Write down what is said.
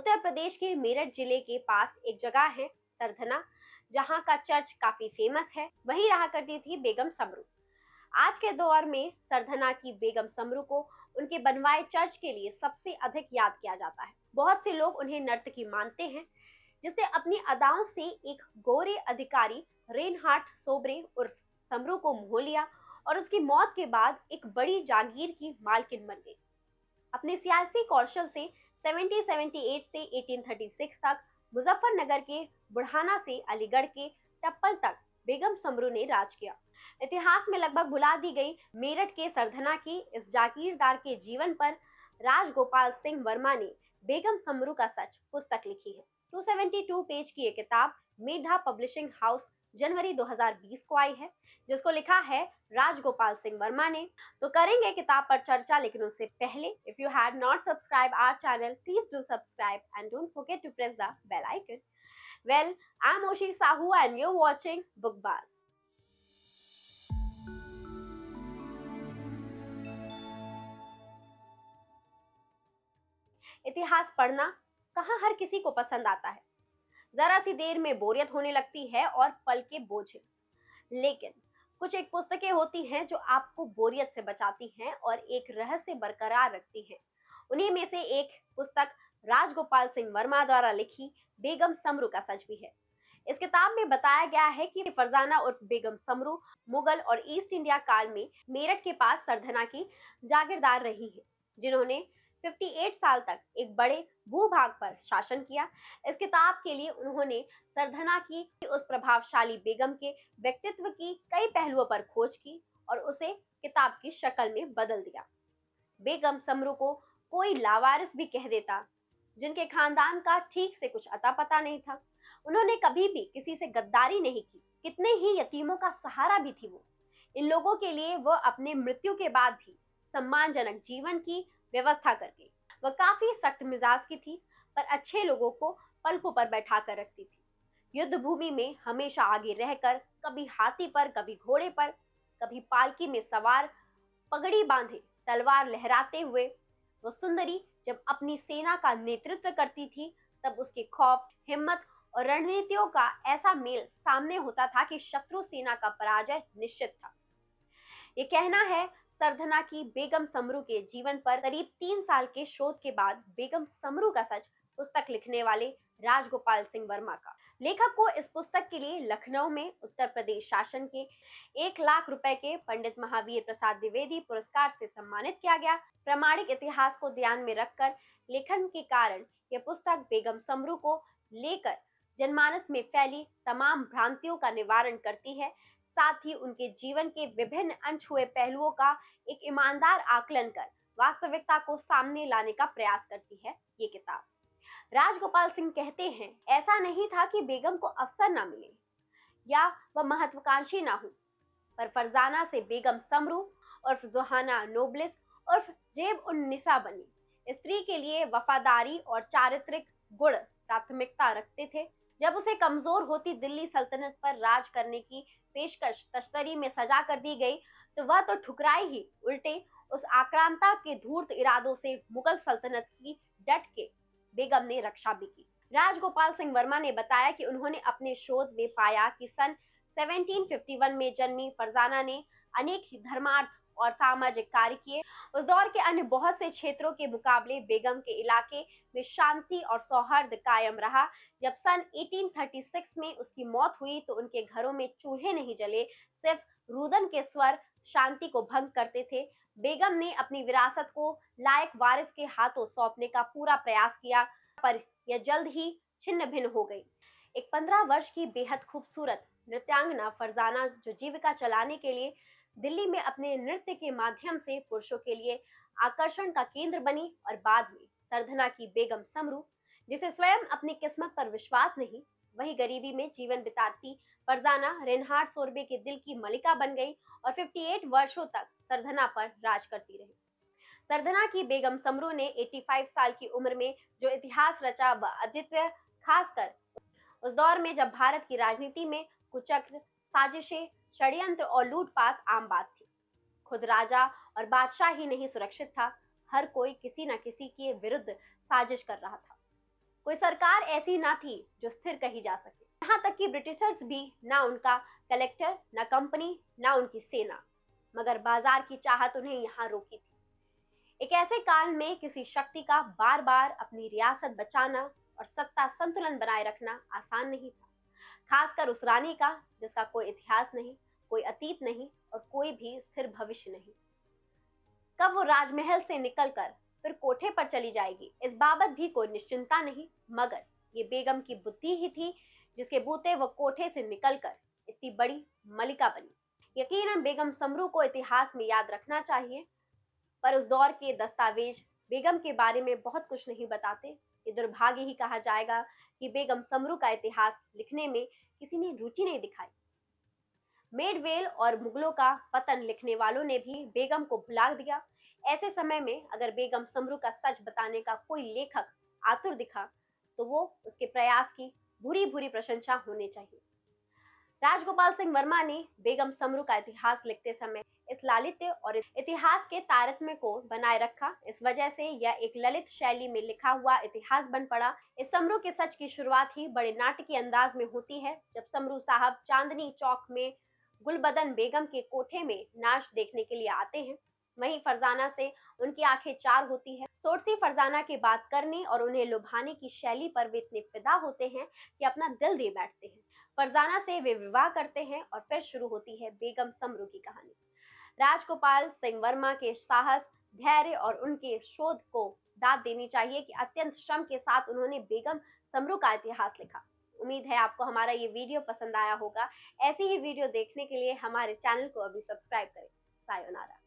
उत्तर प्रदेश के मेरठ जिले के पास एक जगह है सरधना, जहाँ का चर्च काफी फेमस है। वहीं रहा करती थी बेगम समरू। आज के दौर में सरधना की बेगम समरू को उनके बनवाए चर्च के लिए सबसे अधिक याद किया जाता है। बहुत से लोग उन्हें नर्तकी मानते हैं, जिसने अपनी अदाओं से एक गोरे अधिकारी रेनहार्ट सोब्रे उर्फ समरू को मोह लिया और उसकी मौत के बाद एक बड़ी जागीर की मालकिन बन गई। अपने सियासी कौशल से 1778 से 1836 तक मुजफ्फरनगर के बुढ़ाना से अलीगढ़ के टप्पल तक बेगम समरू ने राज किया। इतिहास में लगभग भुला दी गई मेरठ के सरधना की इस जागीरदार के जीवन पर राजगोपाल सिंह वर्मा ने बेगम समरू का सच पुस्तक लिखी है। 272 पेज की ये किताब मेधा पब्लिशिंग हाउस जनवरी 2020 को आई है, जिसको लिखा है राजगोपाल सिंह वर्मा ने। तो करेंगे किताब पर चर्चा, लेकिन उससे पहले if you had not subscribe our channel, please do subscribe and don't forget to press the bell icon. Well, I am Oshi Sahu and you watching Bookbaaz. इतिहास पढ़ना कहाँ हर किसी को पसंद आता है। जरा सी देर में बोरियत होने लगती है और पल के बोझिल। लेकिन कुछ एक पुस्तकें होती हैं जो आपको बोरियत से बचाती हैं और एक रहस्य बरकरार रखती हैं। उन्हीं में से एक पुस्तक राजगोपाल सिंह वर्मा द्वारा लिखी बेगम समरू का सच भी है। इस किताब में बताया गया है कि फरजाना उर्फ बेगम समरू मुगल और ईस्ट इंडिया काल में मेरठ के पास सरधना की जागीरदार रही है, जिन्होंने 58 साल तक एक बड़े भूभाग पर शासन किया। इस किताब के लिए उन्होंने सरधना की उस प्रभावशाली बेगम के व्यक्तित्व की कई पहलुओं पर खोज की और उसे किताब की शक्ल में बदल दिया। बेगम समरू को कोई लावारिस भी कह देता, जिनके खानदान का ठीक से कुछ अता पता नहीं था। उन्होंने कभी भी किसी से गद्दारी नहीं की। कितने ही यतीमों का सहारा भी थी वो। इन लोगों के लिए वह अपने मृत्यु के बाद भी सम्मानजनक जीवन की व्यवस्था कर गई। वह काफी सख्त मिजाज की थी, पर अच्छे लोगों को पलकों पर बैठा कर रखती थी। युद्ध भूमि में हमेशा आगे रहकर, कभी हाथी पर, कभी घोड़े पर, कभी पालकी में सवार, पगड़ी बांधे, तलवार लहराते हुए वो सुंदरी जब अपनी सेना का नेतृत्व करती थी, तब उसके खौफ, हिम्मत और रणनीतियों का ऐसा मेल सामने होता था कि शत्रु सेना का पराजय निश्चित था। ये कहना है सरधना की बेगम समरू के जीवन पर करीब 3 साल के शोध के बाद बेगम समरू का सच पुस्तक लिखने वाले राजगोपाल सिंह वर्मा का। लेखक को इस पुस्तक के लिए लखनऊ में उत्तर प्रदेश शासन के 1 लाख रुपए के पंडित महावीर प्रसाद द्विवेदी पुरस्कार से सम्मानित किया गया। प्रामाणिक इतिहास को ध्यान में रखकर लेखन के कारण यह पुस्तक बेगम समरू को लेकर जनमानस में फैली तमाम भ्रांतियों का निवारण करती है। साथ ही उनके जीवन के विभिन्न अनछुए पहलुओं का एक ईमानदार आकलन कर वास्तविकता को सामने लाने का प्रयास करती है ये किताब। राजगोपाल सिंह कहते हैं, ऐसा नहीं था कि बेगम को अवसर ना मिले या वह महत्वाकांक्षी ना हो, पर फरजाना से बेगम समरू उर्फ जोहाना नोबलिस उर्फ जेब उन निसा बनी। स्त्री के लिए वफादारी और चारित्रिक गुण प्राथमिकता रखते थे। जब उसे कमजोर होती दिल्ली सल्तनत पर राज करने की पेशकश तश्तरी में सजा कर दी गई, तो वह तो ठुकराई ही, उल्टे उस आक्रांता के धूर्त इरादों से मुगल सल्तनत की डट के बेगम ने रक्षा भी की। राजगोपाल सिंह वर्मा ने बताया कि उन्होंने अपने शोध में पाया कि सन 1751 में जन्मी फरजाना ने अनेक धर्मार्थ और सामाजिक कार्य किए। उस दौर के अन्य बहुत से क्षेत्रों के मुकाबले बेगम के इलाके में शांति और सौहार्द कायम रहा। जब सन 1836 में उसकी मौत हुई तो उनके घरों में चूल्हे नहीं जले, सिर्फ रुदन के स्वर शांति को भंग करते थे। बेगम ने अपनी विरासत को लायक वारिस के हाथों सौंपने का पूरा प्रयास किया, पर यह जल्द ही छिन्न भिन्न हो गई। एक 15 वर्ष की बेहद खूबसूरत नृत्यांगना फरजाना, जो जीविका चलाने के लिए दिल्ली में अपने नृत्य के माध्यम से पुरुषों के लिए आकर्षण का केंद्र बनी, और बाद में सरधना की बेगम समरू, जिसे स्वयं अपनी किस्मत पर विश्वास नहीं, वही गरीबी में जीवन बिताती फरजाना रेनहार्ट सोरबे के दिल की मलिका बन गई और 58 वर्षों तक सरधना पर राज करती रही। सरधना की बेगम समरू ने 85 साल की उम्र में जो इतिहास रचा वह अद्वितीय, खासकर उस दौर में जब भारत की राजनीति में कुचक्र, साजिशें, षड्यंत्र और लूटपाट आम बात थी। खुद राजा और बादशाह ही नहीं सुरक्षित था, हर कोई किसी न किसी के विरुद्ध साजिश कर रहा था। कोई सरकार ऐसी ना थी जो स्थिर कही जा सके। यहाँ तक कि ब्रिटिशर्स भी ना उनका कलेक्टर, ना कंपनी, ना उनकी सेना, मगर बाजार की चाहत उन्हें यहाँ रोकी थी। एक ऐसे काल में किसी शक्ति का बार बार अपनी रियासत बचाना और सत्ता संतुलन बनाए रखना आसान नहीं था, खासकर उस रानी का जिसका कोई इतिहास नहीं, कोई अतीत नहीं और कोई भी स्थिर भविष्य नहीं। कब वो राजमहल से निकलकर फिर कोठे पर चली जाएगी, इस बाबत भी कोई निश्चिंता नहीं, मगर ये बेगम की बुद्धि ही थी जिसके बूते वो कोठे से निकलकर इतनी बड़ी मलिका बनी। यकीनन बेगम समरू को इतिहास में याद रखना चाहिए, पर उस दौर के दस्तावेज बेगम के बारे में बहुत कुछ नहीं बताते। ये दुर्भाग्य ही कहा जाएगा कि बेगम समरू का इतिहास लिखने में किसी ने रुचि नहीं दिखाई। मेडवेल और मुगलों का पतन लिखने वालों ने भी बेगम को भुला दिया। ऐसे समय में अगर बेगम समरू का सच बताने का कोई लेखक आतुर दिखा तो वो उसके प्रयास की भूरी भूरी प्रशंसा होनी चाहिए। राजगोपाल सिंह वर्मा ने बेगम समरू का इतिहास लिखते समय इस लालित्य और इतिहास के तारतम्य को बनाए रखा। इस वजह से यह एक ललित शैली में लिखा हुआ इतिहास बन पड़ा। इस समरू के सच की शुरुआत ही बड़े नाटकीय अंदाज में होती है, जब समरू साहब चांदनी चौक में गुलबदन बेगम के कोठे में नाच देखने के लिए आते हैं। वहीं फरजाना से उनकी आंखें चार होती है। सोरसी फरजाना की बात करने और उन्हें लुभाने की शैली पर वे इतने फिदा होते हैं कि अपना दिल दे बैठते हैं। फरजाना से वे विवाह करते हैं और फिर शुरू होती है बेगम समरू की कहानी। राजगोपाल सिंह वर्मा के साहस, धैर्य और उनके शोध को दाद देनी चाहिए कि अत्यंत श्रम के साथ उन्होंने बेगम समरू का इतिहास लिखा। उम्मीद है आपको हमारा ये वीडियो पसंद आया होगा। ऐसी ही वीडियो देखने के लिए हमारे चैनल को अभी सब्सक्राइब करें। सायोनारा।